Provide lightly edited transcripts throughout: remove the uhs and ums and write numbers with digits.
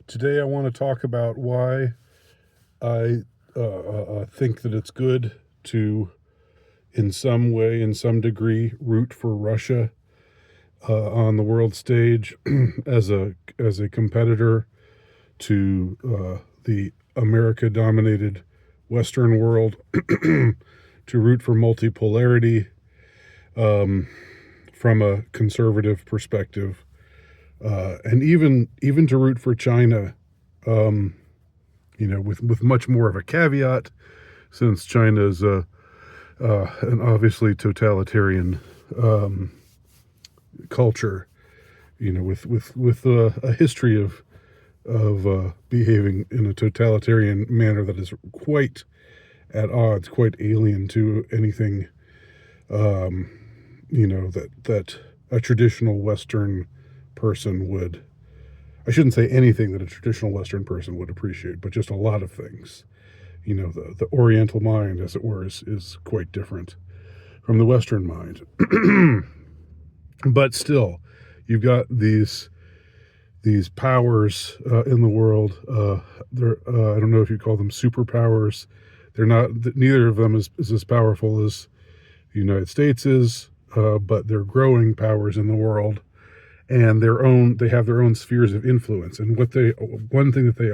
Today I want to talk about why I think that it's good to, in some way, in some degree, root for Russia on the world stage as a competitor to the America-dominated Western world, to root for multipolarity from a conservative perspective, and even to root for China, with much more of a caveat, since China is an obviously totalitarian culture, with a history of behaving in a totalitarian manner that is quite at odds, quite alien to anything, that a traditional Western person would. I shouldn't say anything that a traditional Western person would appreciate, but just a lot of things. The Oriental mind, as it were, is quite different from the Western mind. But still, you've got these powers in the world. I don't know if you call them superpowers. They're not. Neither of them is as powerful as the United States is, but they're growing powers in the world, and they have their own spheres of influence. And one thing that they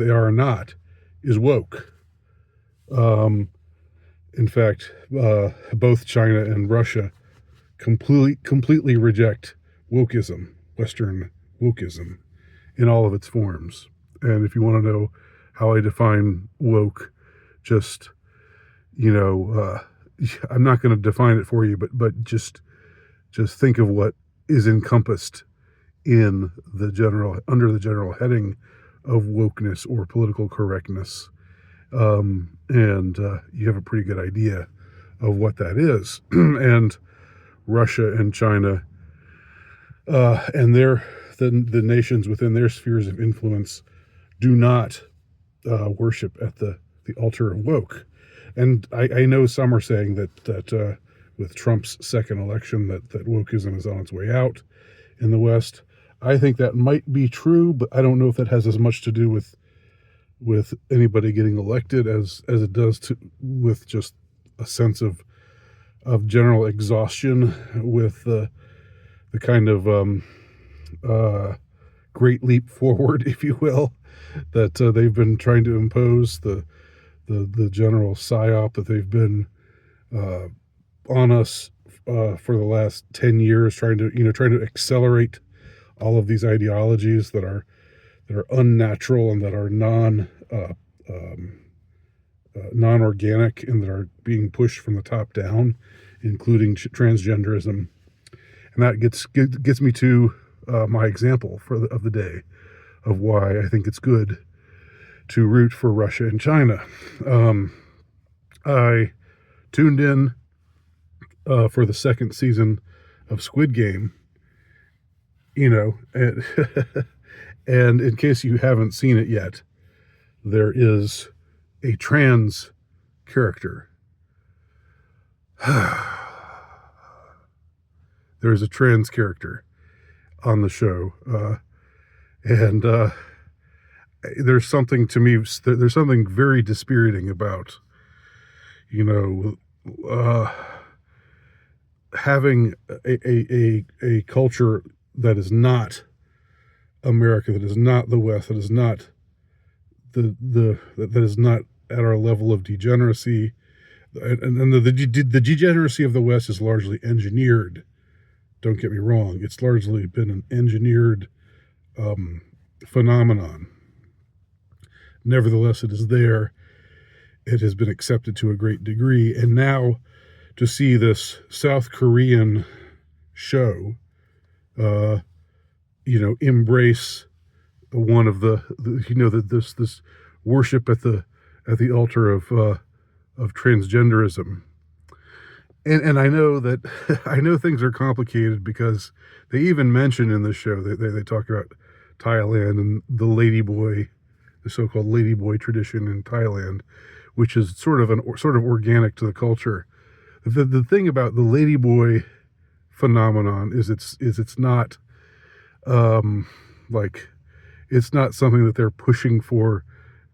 are not, is woke. In fact, both China and Russia completely reject wokeism, Western wokeism, in all of its forms. And if you want to know how I define woke, just I'm not going to define it for you, but just think of what is encompassed in under the general heading of wokeness or political correctness, and you have a pretty good idea of what that is. And Russia and China, and the nations within their spheres of influence, do not worship at the altar of woke. And I know some are saying that with Trump's second election that wokeism is on its way out in the West. I think that might be true, but I don't know if that has as much to do with anybody getting elected as it does with just a sense of general exhaustion with the kind of great leap forward, if you will, that they've been trying to impose, the general psyop that they've been on us for the last 10 years, trying to accelerate all of these ideologies that are unnatural and that are non-organic and that are being pushed from the top down, including transgenderism. And that gets me to my example of the day of why I think it's good to root for Russia and China. I tuned in for the second season of Squid Game, and, and in case you haven't seen it yet, there is a trans character. There's a trans character on the show, and there's something to me. There's something very dispiriting about, having a culture that is not America, that is not the West, that is not that is not at our level of degeneracy, and the degeneracy of the West is largely engineered. Don't get me wrong; it's largely been an engineered phenomenon. Nevertheless, it is there. It has been accepted to a great degree, and now to see this South Korean show, embrace one of this worship at the altar of transgenderism. And I know that I know things are complicated because they even mention in the show they talk about Thailand and the so-called ladyboy tradition in Thailand, which is sort of organic to the culture. The thing about the ladyboy phenomenon is it's not like it's not something that they're pushing for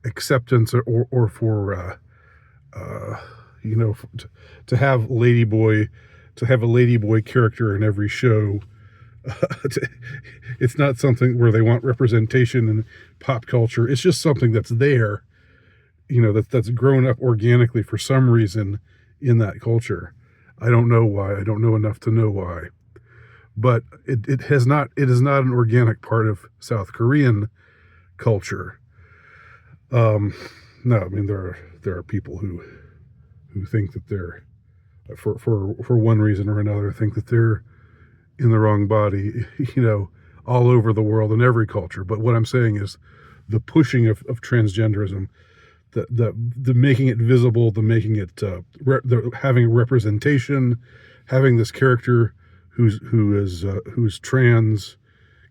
acceptance or for uh, you know, to have ladyboy to have a ladyboy character in every show. It's not something where they want representation in pop culture. It's just something that's there, that's grown up organically for some reason in that culture. I don't know why. I don't know enough to know why. But it is not an organic part of South Korean culture. No, I mean there are people who think that they're for one reason or another think that they're in the wrong body, all over the world in every culture. But what I'm saying is the pushing of transgenderism, the making it visible, the making it having representation, having this character who's trans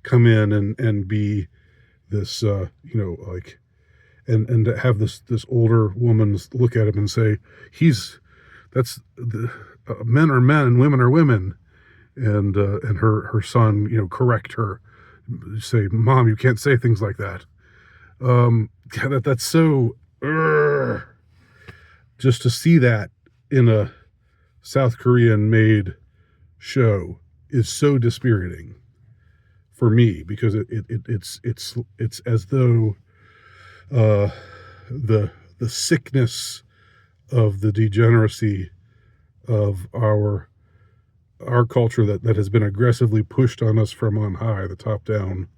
come in and be this and to have this older woman look at him and say men are men and women are women, and her son correct her, say, "Mom, you can't say things like that." That's so just to see that in a South Korean made show is so dispiriting for me, because it's as though the sickness of the degeneracy of our culture that has been aggressively pushed on us from on high, the top down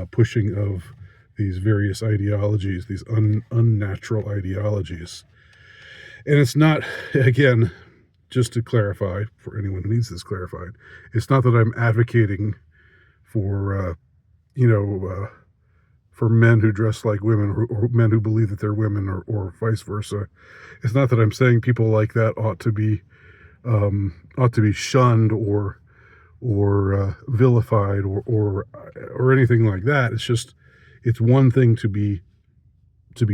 pushing of these various ideologies, these unnatural ideologies. And it's not, again, just to clarify for anyone who needs this clarified, it's not that I'm advocating for for men who dress like women, or men who believe that they're women, or vice versa. It's not that I'm saying people like that ought to be shunned or vilified or anything like that. It's just, it's one thing to be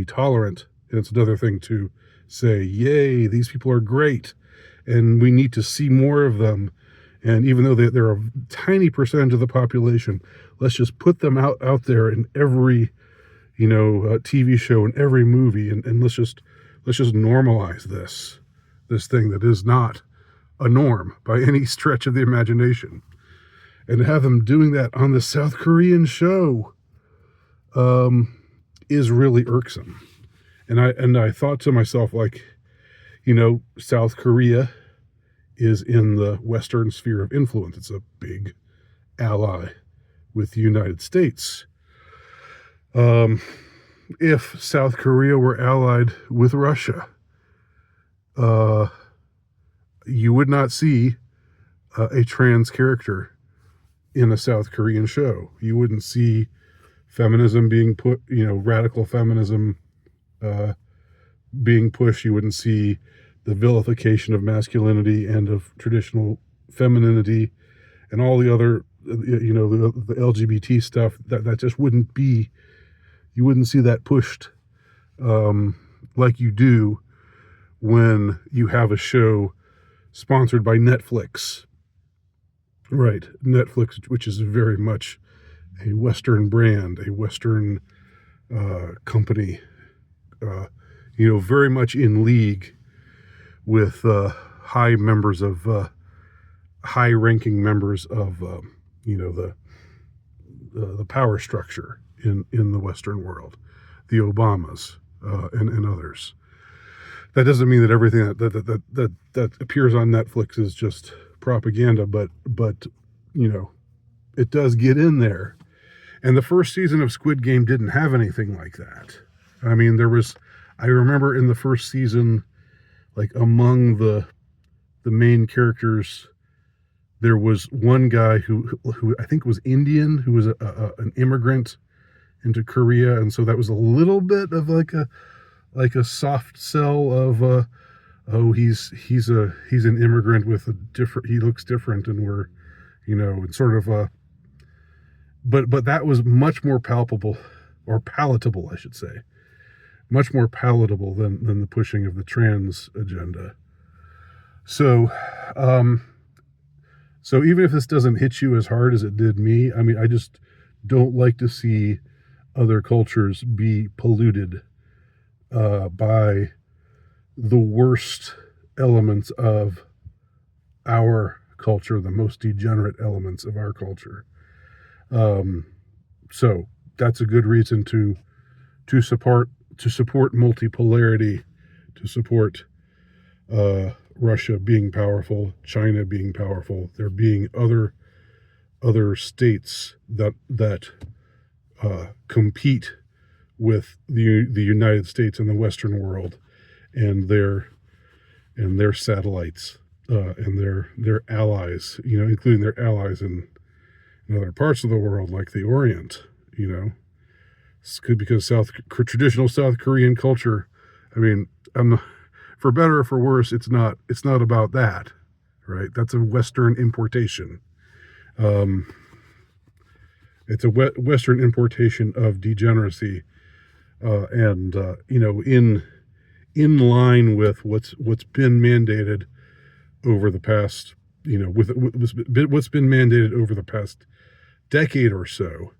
tolerant, and it's another thing to say, yay, these people are great and we need to see more of them. And even though they're a tiny percentage of the population, let's just put them out there in every TV show, in every movie, and let's just normalize this thing that is not a norm by any stretch of the imagination. And to have them doing that on the South Korean show is really irksome. And I thought to myself, South Korea is in the Western sphere of influence. It's a big ally with the United States. If South Korea were allied with Russia, you would not see a trans character in a South Korean show. You wouldn't see feminism being put, radical feminism being pushed. You wouldn't see the vilification of masculinity and of traditional femininity and all the other, the LGBT stuff. That just wouldn't be, you wouldn't see that pushed like you do when you have a show sponsored by Netflix. Right, Netflix, which is very much a Western brand, a Western company, very much in league with high-ranking members of the power structure in the Western world, the Obamas and others. That doesn't mean that everything that appears on Netflix is just propaganda, but it does get in there. And the first season of Squid Game didn't have anything like that. I mean, I remember in the first season, among the main characters, there was one guy who I think was Indian, who was an immigrant into Korea, and so that was a little bit of like a soft sell of he's an immigrant with he looks different, and we're it's sort of but that was much more palpable, or palatable, I should say, much more palatable than the pushing of the trans agenda. So even if this doesn't hit you as hard as it did me, I mean, I just don't like to see other cultures be polluted by the worst elements of our culture, the most degenerate elements of our culture. So that's a good reason to support multipolarity, to support Russia being powerful, China being powerful, there being other states that compete with the United States and the Western world and their satellites and their allies, including their allies in other parts of the world like the Orient. It's good because traditional South Korean culture. I mean, for better or for worse, it's not about that, right? That's a Western importation. It's a Western importation of degeneracy, and in line with what's been mandated over the past, with what's been mandated over the past decade or so,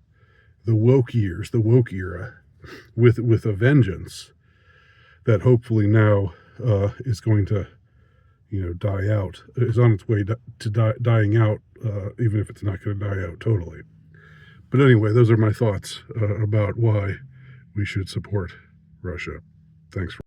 the woke era, with a vengeance that hopefully now is going to, die out, is on its way to dying out, even if it's not going to die out totally. But anyway, those are my thoughts about why we should support Russia. Thanks.